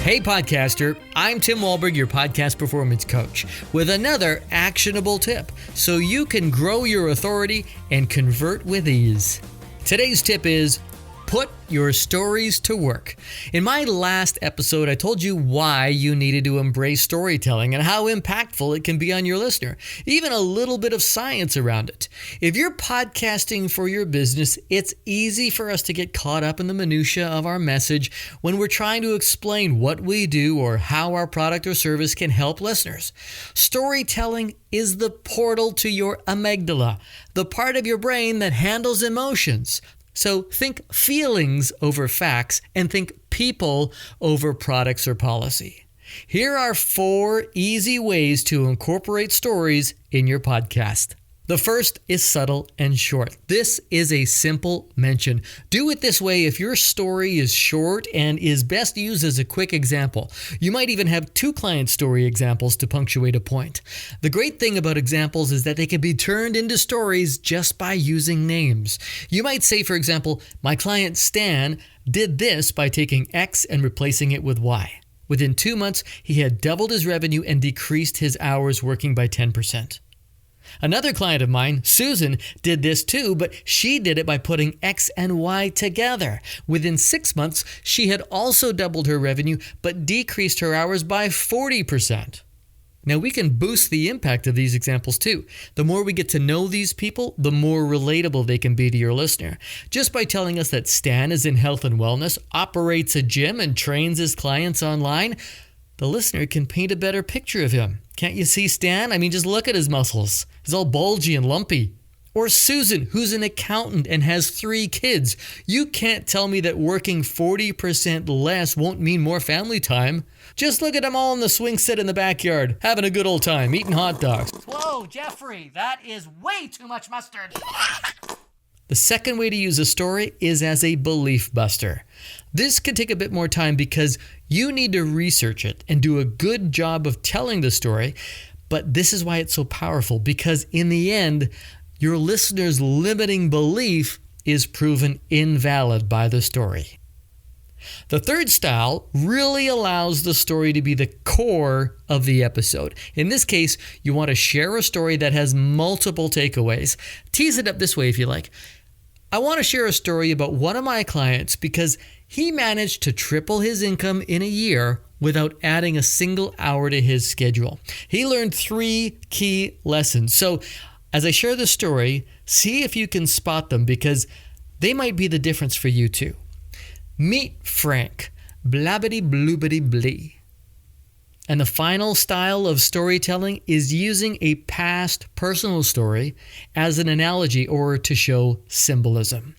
Hey podcaster, I'm Tim Wahlberg, your podcast performance coach, with another actionable tip so you can grow your authority and convert with ease. Today's tip is put your stories to work. In my last episode, I told you why you needed to embrace storytelling and how impactful it can be on your listener, even a little bit of science around it. If you're podcasting for your business, it's easy for us to get caught up in the minutia of our message when we're trying to explain what we do or how our product or service can help listeners. Storytelling is the portal to your amygdala, the part of your brain that handles emotions. So think feelings over facts and think people over products or policy. Here are 4 easy ways to incorporate stories in your podcast. The first is subtle and short. This is a simple mention. Do it this way if your story is short and is best used as a quick example. You might even have 2 client story examples to punctuate a point. The great thing about examples is that they can be turned into stories just by using names. You might say, for example, my client Stan did this by taking X and replacing it with Y. Within 2 months, he had doubled his revenue and decreased his hours working by 10%. Another client of mine, Susan, did this too, but she did it by putting X and Y together. Within 6 months, she had also doubled her revenue, but decreased her hours by 40%. Now, we can boost the impact of these examples too. The more we get to know these people, the more relatable they can be to your listener. Just by telling us that Stan is in health and wellness, operates a gym, and trains his clients online, the listener can paint a better picture of him. Can't you see Stan? I mean, just look at his muscles. He's all bulgy and lumpy. Or Susan, who's an accountant and has 3 kids. You can't tell me that working 40% less won't mean more family time. Just look at them all in the swing set in the backyard, having a good old time, eating hot dogs. Whoa, Jeffrey, that is way too much mustard. The second way to use a story is as a belief buster. This can take a bit more time because you need to research it and do a good job of telling the story, but this is why it's so powerful, because in the end, your listener's limiting belief is proven invalid by the story. The third style really allows the story to be the core of the episode. In this case, you want to share a story that has multiple takeaways. Tease it up this way if you like. I want to share a story about one of my clients because he managed to triple his income in a year without adding a single hour to his schedule. He learned 3 key lessons. So as I share the story, see if you can spot them because they might be the difference for you too. Meet Frank, blabbity bloobity blee. And the final style of storytelling is using a past personal story as an analogy or to show symbolism.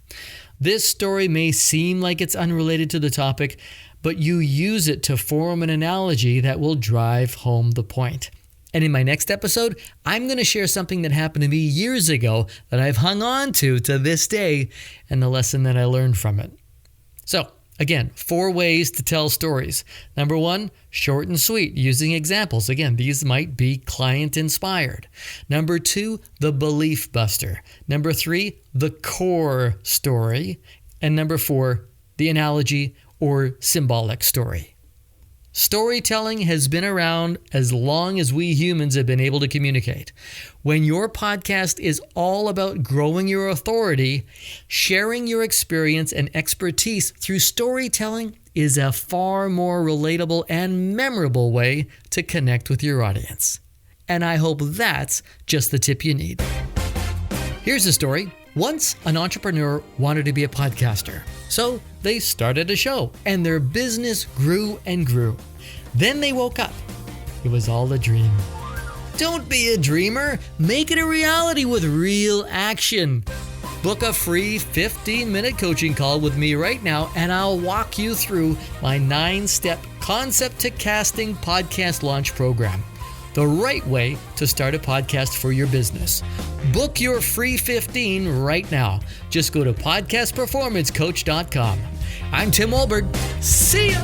This story may seem like it's unrelated to the topic, but you use it to form an analogy that will drive home the point. And in my next episode, I'm going to share something that happened to me years ago that I've hung on to this day and the lesson that I learned from it. So, again, 4 ways to tell stories. Number 1, short and sweet, using examples. Again, these might be client-inspired. Number 2, the belief buster. Number 3, the core story. And number 4, the analogy or symbolic story. Storytelling has been around as long as we humans have been able to communicate. When your podcast is all about growing your authority, sharing your experience and expertise through storytelling is a far more relatable and memorable way to connect with your audience. And I hope that's just the tip you need. Here's a story. Once, an entrepreneur wanted to be a podcaster. So they started a show, and their business grew and grew. Then they woke up. It was all a dream. Don't be a dreamer. Make it a reality with real action. Book a free 15-minute coaching call with me right now, and I'll walk you through my 9-step concept to casting podcast launch program. The right way to start a podcast for your business. Book your free 15 right now. Just go to podcastperformancecoach.com. I'm Tim Wahlberg. See ya!